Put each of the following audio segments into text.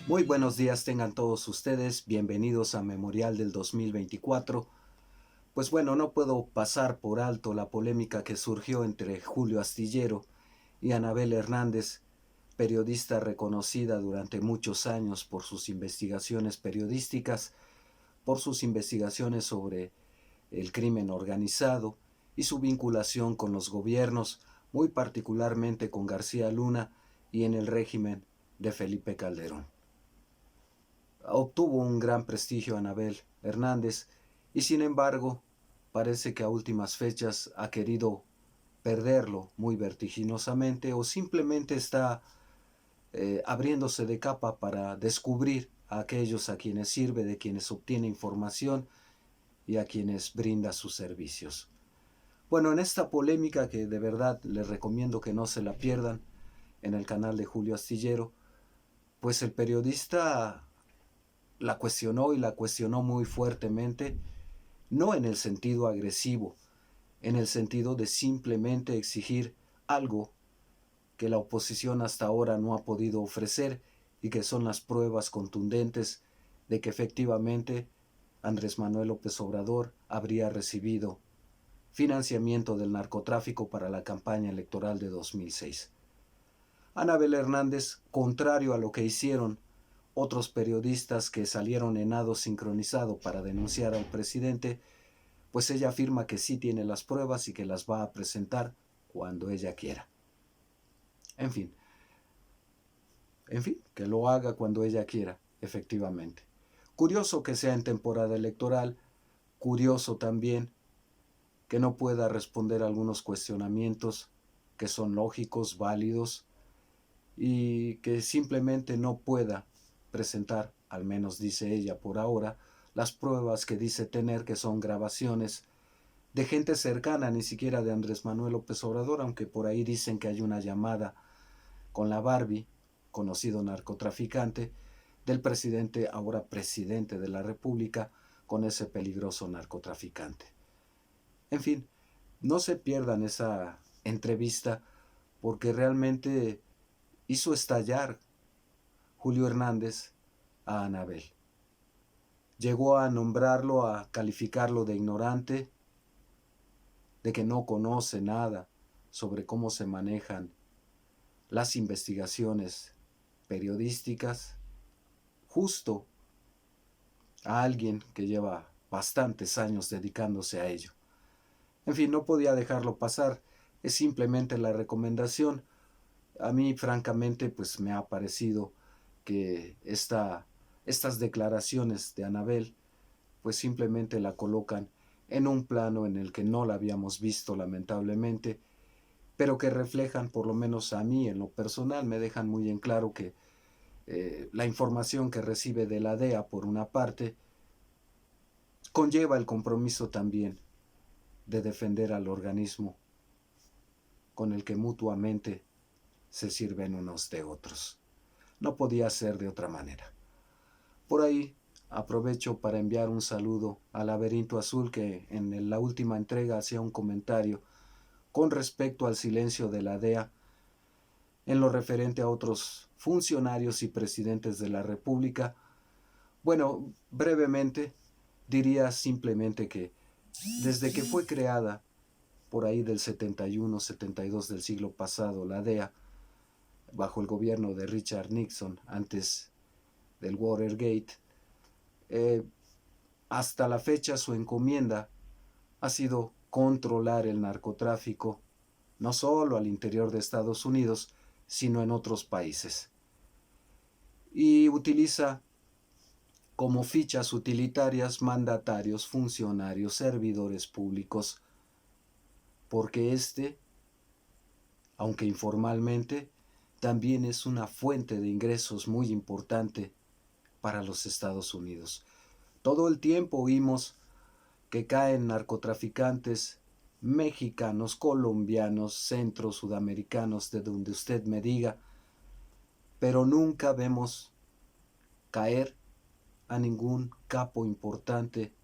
Muy buenos días tengan todos ustedes, bienvenidos a Memorial del 2024. Pues bueno, no puedo pasar por alto la polémica que surgió entre Julio Astillero y Anabel Hernández, periodista reconocida durante muchos años por sus investigaciones periodísticas, por sus investigaciones sobre el crimen organizado y su vinculación con los gobiernos, muy particularmente con García Luna y en el régimen de Felipe Calderón. Obtuvo un gran prestigio Anabel Hernández y sin embargo parece que a últimas fechas ha querido perderlo muy vertiginosamente o simplemente está abriéndose de capa para descubrir a aquellos a quienes sirve, de quienes obtiene información y a quienes brinda sus servicios. Bueno, en esta polémica que de verdad les recomiendo que no se la pierdan en el canal de Julio Astillero, pues el periodista la cuestionó y la cuestionó muy fuertemente, no en el sentido agresivo, en el sentido de simplemente exigir algo que la oposición hasta ahora no ha podido ofrecer y que son las pruebas contundentes de que efectivamente Andrés Manuel López Obrador habría recibido financiamiento del narcotráfico para la campaña electoral de 2006. Anabel Hernández, contrario a lo que hicieron otros periodistas que salieron en nado sincronizado para denunciar al presidente, pues ella afirma que sí tiene las pruebas y que las va a presentar cuando ella quiera. En fin, que lo haga cuando ella quiera, efectivamente. Curioso que sea en temporada electoral, curioso también que no pueda responder a algunos cuestionamientos que son lógicos, válidos, y que simplemente no pueda presentar, al menos dice ella por ahora, las pruebas que dice tener, que son grabaciones de gente cercana, ni siquiera de Andrés Manuel López Obrador, aunque por ahí dicen que hay una llamada con la Barbie, conocido narcotraficante, del presidente, ahora presidente de la República, con ese peligroso narcotraficante. En fin, no se pierdan esa entrevista porque realmente hizo estallar Julio Hernández a Anabel. Llegó a nombrarlo, a calificarlo de ignorante, de que no conoce nada sobre cómo se manejan las investigaciones periodísticas, justo a alguien que lleva bastantes años dedicándose a ello. En fin, no podía dejarlo pasar, es simplemente la recomendación. A mí, francamente, pues me ha parecido que estas declaraciones de Anabel, pues simplemente la colocan en un plano en el que no la habíamos visto, lamentablemente, pero que reflejan, por lo menos a mí en lo personal, me dejan muy en claro que la información que recibe de la DEA, por una parte, conlleva el compromiso también de defender al organismo con el que mutuamente se sirven unos de otros. No podía ser de otra manera. Por ahí aprovecho para enviar un saludo al Laberinto Azul, que en la última entrega hacía un comentario con respecto al silencio de la DEA en lo referente a otros funcionarios y presidentes de la República. Bueno, brevemente diría simplemente que desde que fue creada por ahí del 71, 72 del siglo pasado, la DEA, bajo el gobierno de Richard Nixon, antes del Watergate, hasta la fecha su encomienda ha sido controlar el narcotráfico, no solo al interior de Estados Unidos, sino en otros países. Y utiliza como fichas utilitarias mandatarios, funcionarios, servidores públicos, porque aunque informalmente, también es una fuente de ingresos muy importante para los Estados Unidos. Todo el tiempo oímos que caen narcotraficantes mexicanos, colombianos, centro sudamericanos, de donde usted me diga, pero nunca vemos caer a ningún capo importante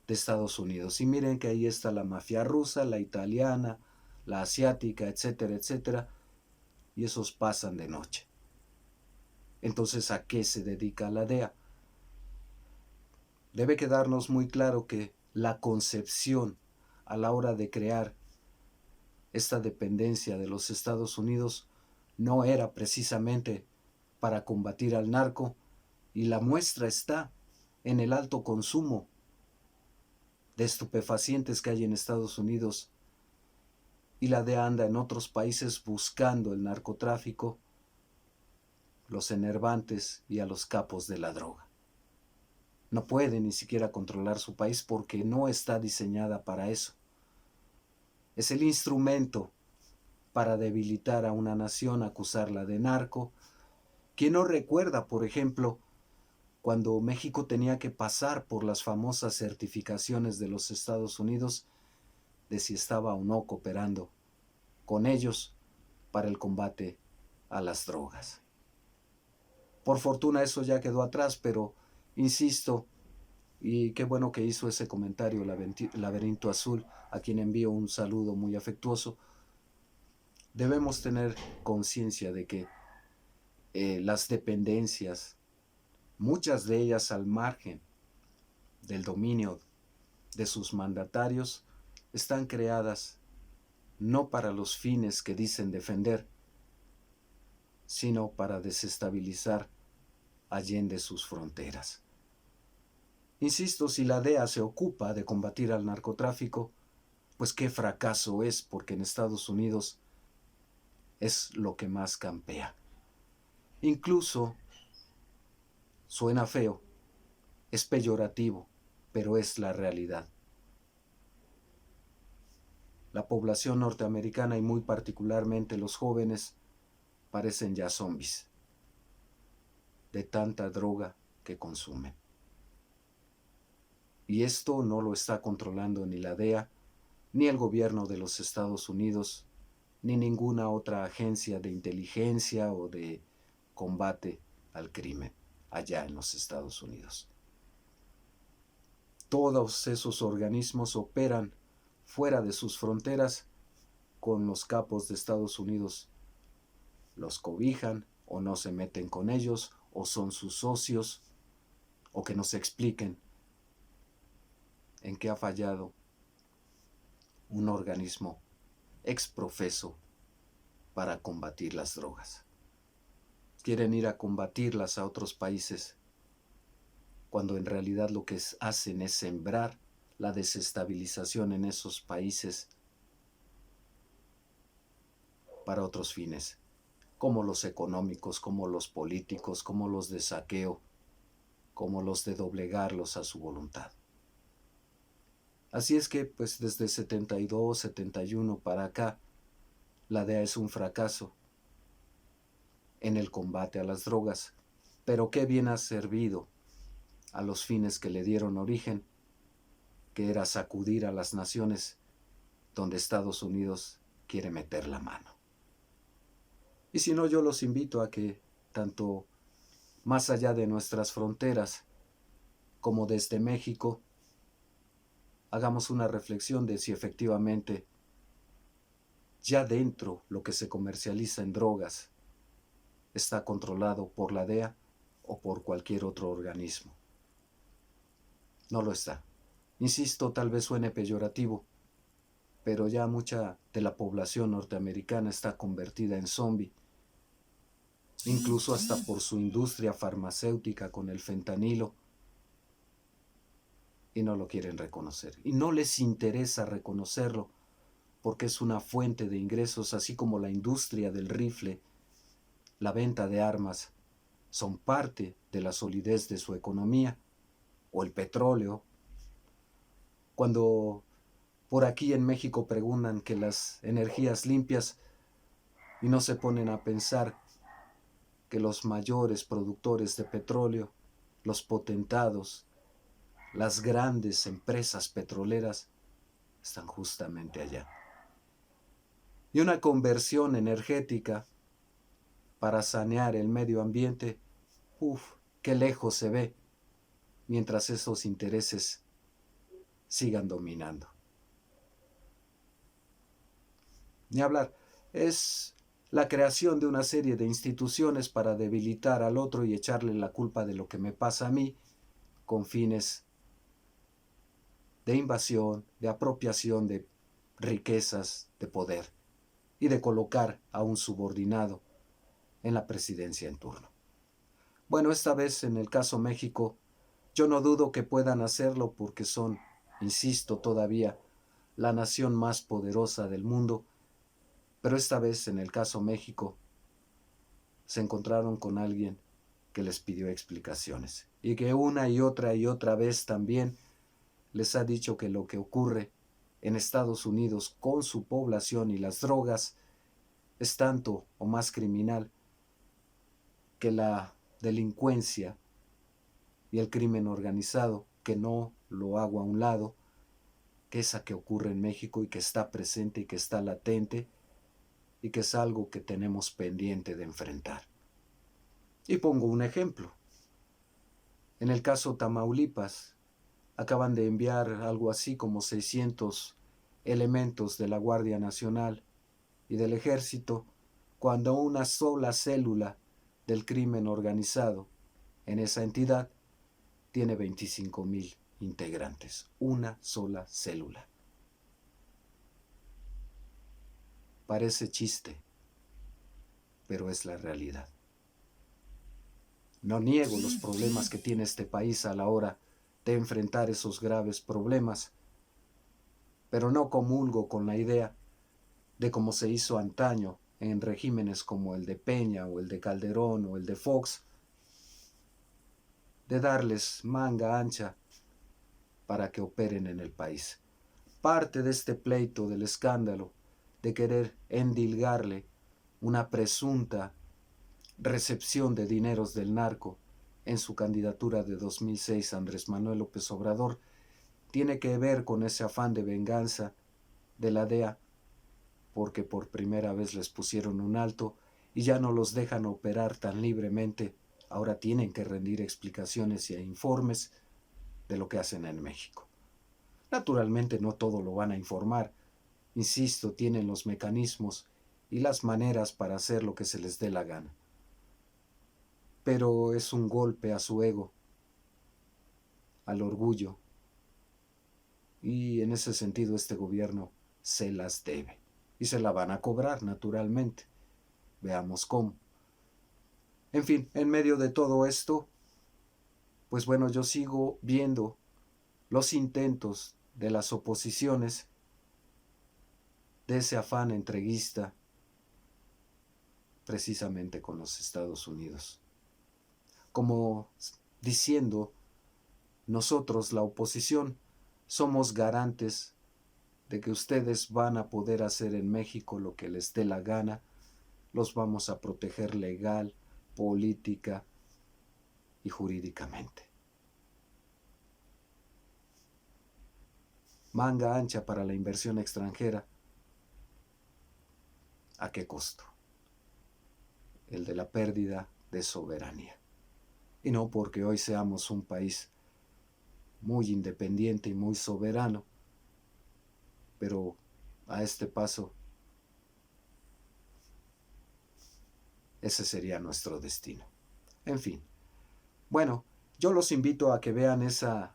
de Estados Unidos. Y miren que ahí está la mafia rusa, la italiana, la asiática, etcétera, etcétera, y esos pasan de noche. Entonces, ¿a qué se dedica la DEA? Debe quedarnos muy claro que la concepción a la hora de crear esta dependencia de los Estados Unidos no era precisamente para combatir al narco, y la muestra está en el alto consumo de estupefacientes que hay en Estados Unidos, y la DEA anda en otros países buscando el narcotráfico, los enervantes y a los capos de la droga. No puede ni siquiera controlar su país porque no está diseñada para eso. Es el instrumento para debilitar a una nación, acusarla de narco. ¿Quién no recuerda, por ejemplo, cuando México tenía que pasar por las famosas certificaciones de los Estados Unidos de si estaba o no cooperando con ellos para el combate a las drogas? Por fortuna eso ya quedó atrás, pero insisto, y qué bueno que hizo ese comentario Laberinto Azul, a quien envío un saludo muy afectuoso. Debemos tener conciencia de que las dependencias, muchas de ellas al margen del dominio de sus mandatarios, están creadas no para los fines que dicen defender, sino para desestabilizar allende sus fronteras. Insisto, si la DEA se ocupa de combatir al narcotráfico, pues qué fracaso es, porque en Estados Unidos es lo que más campea. Incluso, suena feo, es peyorativo, pero es la realidad. La población norteamericana y muy particularmente los jóvenes parecen ya zombies de tanta droga que consumen. Y esto no lo está controlando ni la DEA, ni el gobierno de los Estados Unidos, ni ninguna otra agencia de inteligencia o de combate al crimen allá en los Estados Unidos. Todos esos organismos operan fuera de sus fronteras con los capos de Estados Unidos. Los cobijan o no se meten con ellos o son sus socios, o que nos expliquen en qué ha fallado un organismo exprofeso para combatir las drogas. Quieren ir a combatirlas a otros países, cuando en realidad lo que hacen es sembrar la desestabilización en esos países para otros fines, como los económicos, como los políticos, como los de saqueo, como los de doblegarlos a su voluntad. Así es que, pues desde 72, 71 para acá, la DEA es un fracaso en el combate a las drogas, pero qué bien ha servido a los fines que le dieron origen, que era sacudir a las naciones donde Estados Unidos quiere meter la mano. Y si no, yo los invito a que, tanto más allá de nuestras fronteras como desde México, hagamos una reflexión de si efectivamente ya dentro lo que se comercializa en drogas está controlado por la DEA o por cualquier otro organismo. No lo está. Insisto, tal vez suene peyorativo, pero ya mucha de la población norteamericana está convertida en zombie, incluso hasta por su industria farmacéutica con el fentanilo, y no lo quieren reconocer. Y no les interesa reconocerlo, porque es una fuente de ingresos, así como la industria del rifle, la venta de armas, son parte de la solidez de su economía, o el petróleo. Cuando por aquí en México preguntan que las energías limpias, y no se ponen a pensar que los mayores productores de petróleo, los potentados, las grandes empresas petroleras, están justamente allá. Y una conversión energética para sanear el medio ambiente, qué lejos se ve, mientras esos intereses sigan dominando. Ni hablar, es la creación de una serie de instituciones para debilitar al otro y echarle la culpa de lo que me pasa a mí, con fines de invasión, de apropiación de riquezas, de poder, y de colocar a un subordinado en la presidencia en turno. Bueno, esta vez en el caso México, yo no dudo que puedan hacerlo porque son, insisto todavía, la nación más poderosa del mundo, pero esta vez en el caso México se encontraron con alguien que les pidió explicaciones y que una y otra vez también les ha dicho que lo que ocurre en Estados Unidos con su población y las drogas es tanto o más criminal que la delincuencia y el crimen organizado, que no lo hago a un lado, que esa que ocurre en México y que está presente y que está latente y que es algo que tenemos pendiente de enfrentar. Y pongo un ejemplo. En el caso Tamaulipas, acaban de enviar algo así como 600 elementos de la Guardia Nacional y del Ejército, cuando una sola célula del crimen organizado en esa entidad tiene 25,000 integrantes. Una sola célula. Parece chiste, pero es la realidad. No niego los problemas que tiene este país a la hora de enfrentar esos graves problemas, pero no comulgo con la idea de cómo se hizo antaño en regímenes como el de Peña o el de Calderón o el de Fox, de darles manga ancha para que operen en el país. Parte de este pleito del escándalo de querer endilgarle una presunta recepción de dineros del narco en su candidatura de 2006 Andrés Manuel López Obrador tiene que ver con ese afán de venganza de la DEA, porque por primera vez les pusieron un alto y ya no los dejan operar tan libremente. Ahora tienen que rendir explicaciones e informes de lo que hacen en México. Naturalmente no todo lo van a informar. Insisto, tienen los mecanismos y las maneras para hacer lo que se les dé la gana. Pero es un golpe a su ego, al orgullo, y en ese sentido este gobierno se las debe. Y se la van a cobrar, naturalmente. Veamos cómo. En fin, en medio de todo esto, pues bueno, yo sigo viendo los intentos de las oposiciones de ese afán entreguista precisamente con los Estados Unidos. Como diciendo, nosotros, la oposición, somos garantes de que ustedes van a poder hacer en México lo que les dé la gana, los vamos a proteger legal, política y jurídicamente. Manga ancha para la inversión extranjera. ¿A qué costo? El de la pérdida de soberanía. Y no porque hoy seamos un país muy independiente y muy soberano, pero a este paso ese sería nuestro destino. En fin, bueno, yo los invito a que vean esa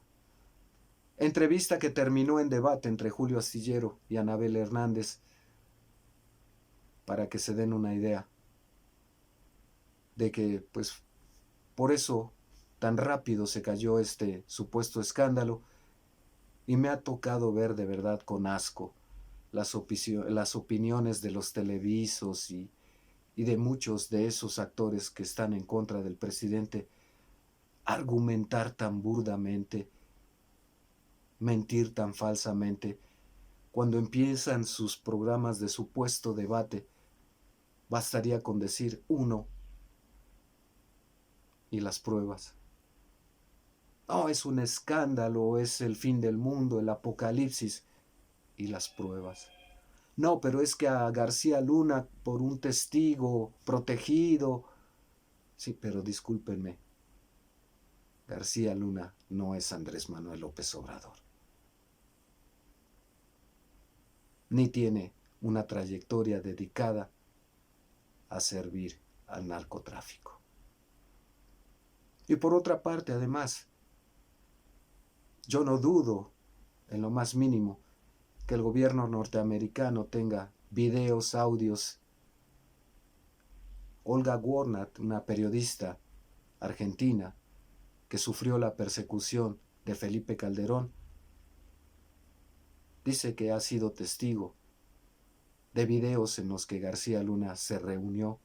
entrevista que terminó en debate entre Julio Astillero y Anabel Hernández para que se den una idea de que, pues, por eso tan rápido se cayó este supuesto escándalo y me ha tocado ver de verdad con asco las opiniones de los televisos y de muchos de esos actores que están en contra del presidente argumentar tan burdamente, mentir tan falsamente. Cuando empiezan sus programas de supuesto debate, bastaría con decir uno y las pruebas. No, es un escándalo, es el fin del mundo, el apocalipsis y las pruebas. No, pero es que a García Luna por un testigo protegido. Sí, pero discúlpenme, García Luna no es Andrés Manuel López Obrador. Ni tiene una trayectoria dedicada a servir al narcotráfico. Y por otra parte, además, yo no dudo en lo más mínimo que el gobierno norteamericano tenga videos, audios. Olga Warnat, una periodista argentina que sufrió la persecución de Felipe Calderón, dice que ha sido testigo de videos en los que García Luna se reunió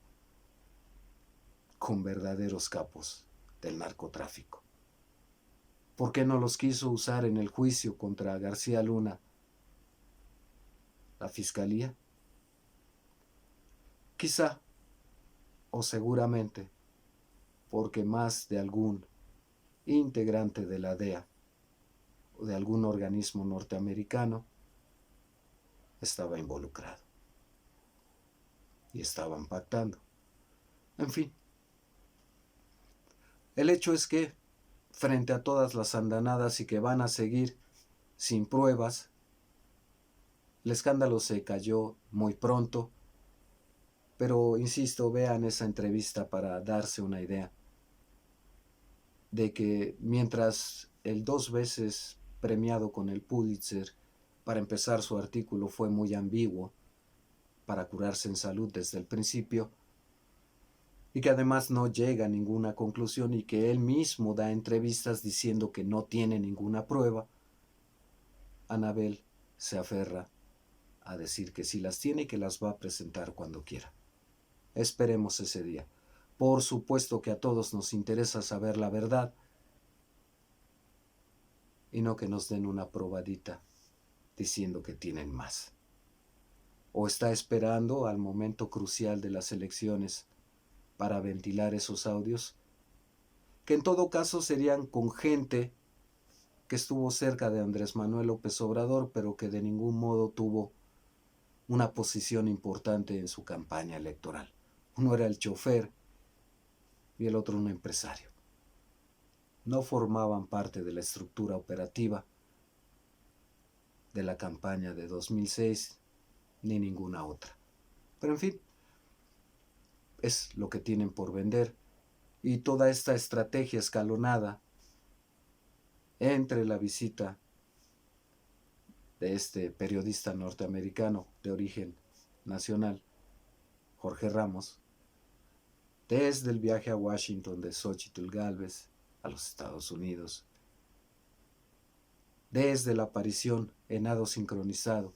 con verdaderos capos del narcotráfico. ¿Por qué no los quiso usar en el juicio contra García Luna la fiscalía? Quizá, o seguramente, porque más de algún integrante de la DEA o de algún organismo norteamericano estaba involucrado y estaban pactando. En fin, el hecho es que, frente a todas las andanadas y que van a seguir sin pruebas, el escándalo se cayó muy pronto, pero insisto, vean esa entrevista para darse una idea de que mientras el 2 veces premiado con el Pulitzer, para empezar su artículo fue muy ambiguo, para curarse en salud desde el principio, y que además no llega a ninguna conclusión y que él mismo da entrevistas diciendo que no tiene ninguna prueba, Anabel se aferra a decir que sí las tiene y que las va a presentar cuando quiera. Esperemos ese día. Por supuesto que a todos nos interesa saber la verdad y no que nos den una probadita diciendo que tienen más. O está esperando al momento crucial de las elecciones para ventilar esos audios, que en todo caso serían con gente que estuvo cerca de Andrés Manuel López Obrador, pero que de ningún modo tuvo una posición importante en su campaña electoral. Uno era el chofer y el otro un empresario. No formaban parte de la estructura operativa de la campaña de 2006 ni ninguna otra. Pero en fin, es lo que tienen por vender, y toda esta estrategia escalonada entre la visita de este periodista norteamericano de origen nacional, Jorge Ramos, desde el viaje a Washington de Xóchitl Gálvez a los Estados Unidos, desde la aparición en nado sincronizado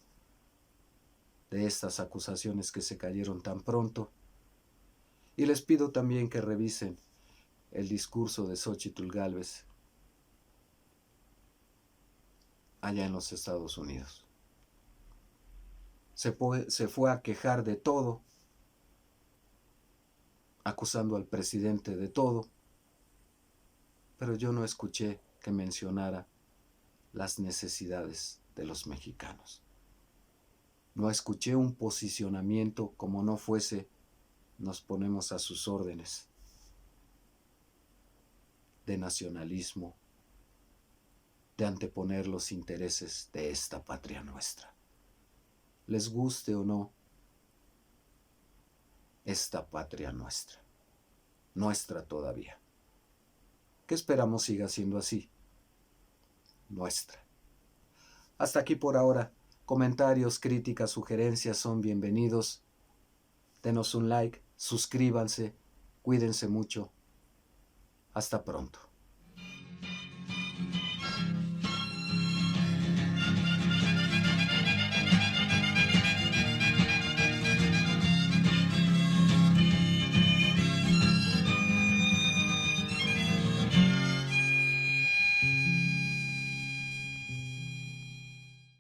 de estas acusaciones que se cayeron tan pronto, y les pido también que revisen el discurso de Xóchitl Gálvez allá en los Estados Unidos. Se fue a quejar de todo, acusando al presidente de todo, pero yo no escuché que mencionara las necesidades de los mexicanos. No escuché un posicionamiento como no fuese: nos ponemos a sus órdenes, de nacionalismo, de anteponer los intereses de esta patria nuestra. Les guste o no, esta patria nuestra todavía. ¿Qué esperamos siga siendo así? Nuestra. Hasta aquí por ahora. Comentarios, críticas, sugerencias son bienvenidos. Denos un like, suscríbanse, cuídense mucho. Hasta pronto.